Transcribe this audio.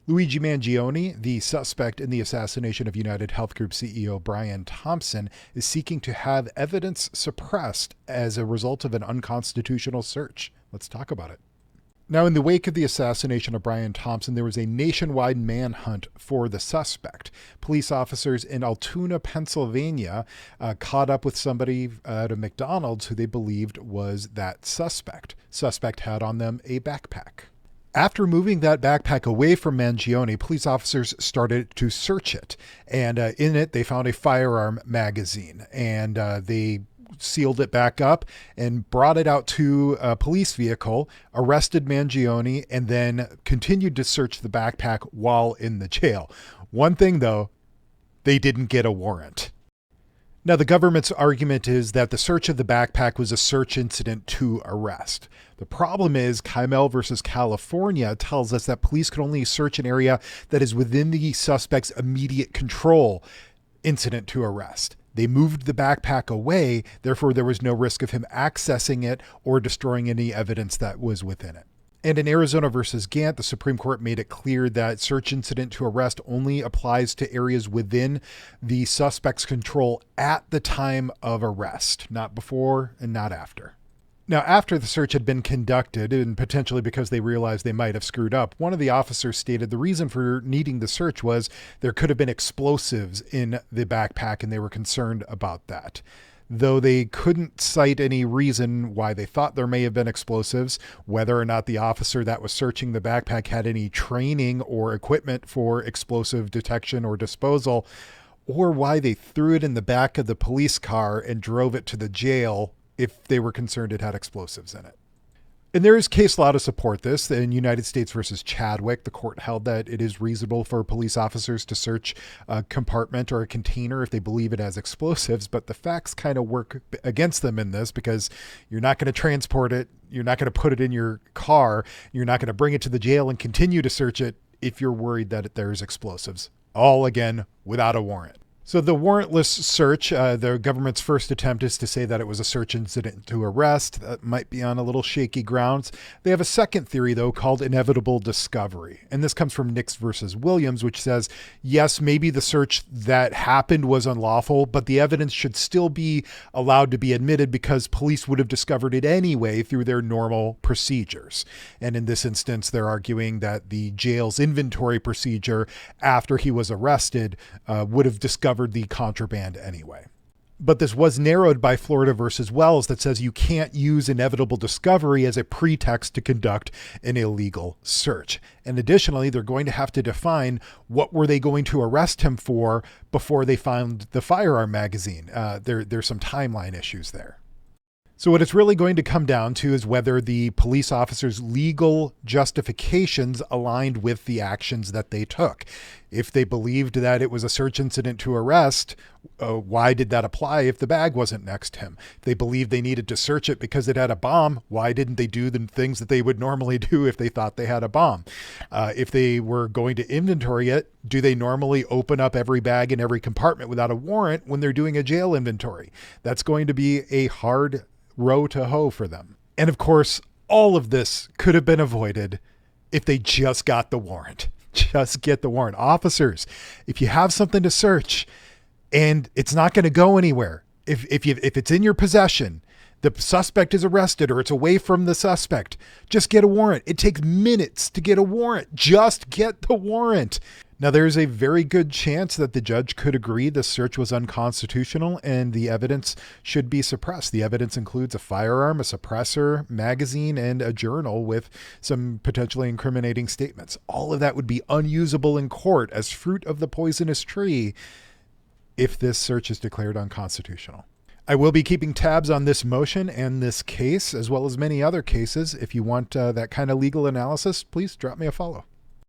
Luigi Mangione, the suspect in the assassination of United Health Group CEO Brian Thompson, is seeking to have evidence suppressed as a result of an unconstitutional search. Let's talk about it. Now, in the wake of the assassination of Brian Thompson, there was a nationwide manhunt for the suspect. Police officers in Altoona, Pennsylvania, caught up with somebody at a McDonald's who they believed was that suspect. Suspect had on them a backpack. After moving that backpack away from Mangione, police officers started to search it. And in it, they found a firearm magazine. And they sealed it back up and brought it out to a police vehicle, arrested Mangione, and then continued to search the backpack while in the jail. One thing, though, they didn't get a warrant. Now, the government's argument is that the search of the backpack was a search incident to arrest. The problem is Chimel versus California tells us that police can only search an area that is within the suspect's immediate control. Incident to arrest. They moved the backpack away, therefore there was no risk of him accessing it or destroying any evidence that was within it. And in Arizona versus Gant, the Supreme Court made it clear that search incident to arrest only applies to areas within the suspect's control at the time of arrest, not before and not after. Now, after the search had been conducted, and potentially because they realized they might have screwed up, one of the officers stated the reason for needing the search was there could have been explosives in the backpack, and they were concerned about that. Though they couldn't cite any reason why they thought there may have been explosives, whether or not the officer that was searching the backpack had any training or equipment for explosive detection or disposal, or why they threw it in the back of the police car and drove it to the jail if they were concerned it had explosives in it. And there is case law to support this. In United States versus Chadwick, the court held that it is reasonable for police officers to search a compartment or a container if they believe it has explosives, but the facts kind of work against them in this because you're not going to transport it, you're not going to put it in your car, you're not going to bring it to the jail and continue to search it if you're worried that there's explosives. All, again, without a warrant. So the warrantless search, the government's first attempt is to say that it was a search incident to arrest. That might be on a little shaky grounds. They have a second theory, though, called inevitable discovery. And this comes from Nix versus Williams, which says, yes, maybe the search that happened was unlawful, but the evidence should still be allowed to be admitted because police would have discovered it anyway through their normal procedures. And in this instance, they're arguing that the jail's inventory procedure after he was arrested would have discovered the contraband anyway. But this was narrowed by Florida versus Wells that says you can't use inevitable discovery as a pretext to conduct an illegal search. And additionally, they're going to have to define what were they going to arrest him for before they found the firearm magazine. There's some timeline issues there. So what it's really going to come down to is whether the police officers' legal justifications aligned with the actions that they took. If they believed that it was a search incident to arrest, why did that apply if the bag wasn't next to him? If they believed they needed to search it because it had a bomb, why didn't they do the things that they would normally do if they thought they had a bomb? If they were going to inventory it, do they normally open up every bag in every compartment without a warrant when they're doing a jail inventory? That's going to be a hard row to hoe for them. And of course, all of this could have been avoided if they just got the warrant. Just get the warrant. Officers, if you have something to search and it's not going to go anywhere, if it's in your possession, the suspect is arrested or it's away from the suspect, just get a warrant. It takes minutes to get a warrant. Just get the warrant. Now, there's a very good chance that the judge could agree the search was unconstitutional and the evidence should be suppressed. The evidence includes a firearm, a suppressor, magazine, and a journal with some potentially incriminating statements. All of that would be unusable in court as fruit of the poisonous tree if this search is declared unconstitutional. I will be keeping tabs on this motion and this case, as well as many other cases. If you want that kind of legal analysis, please drop me a follow.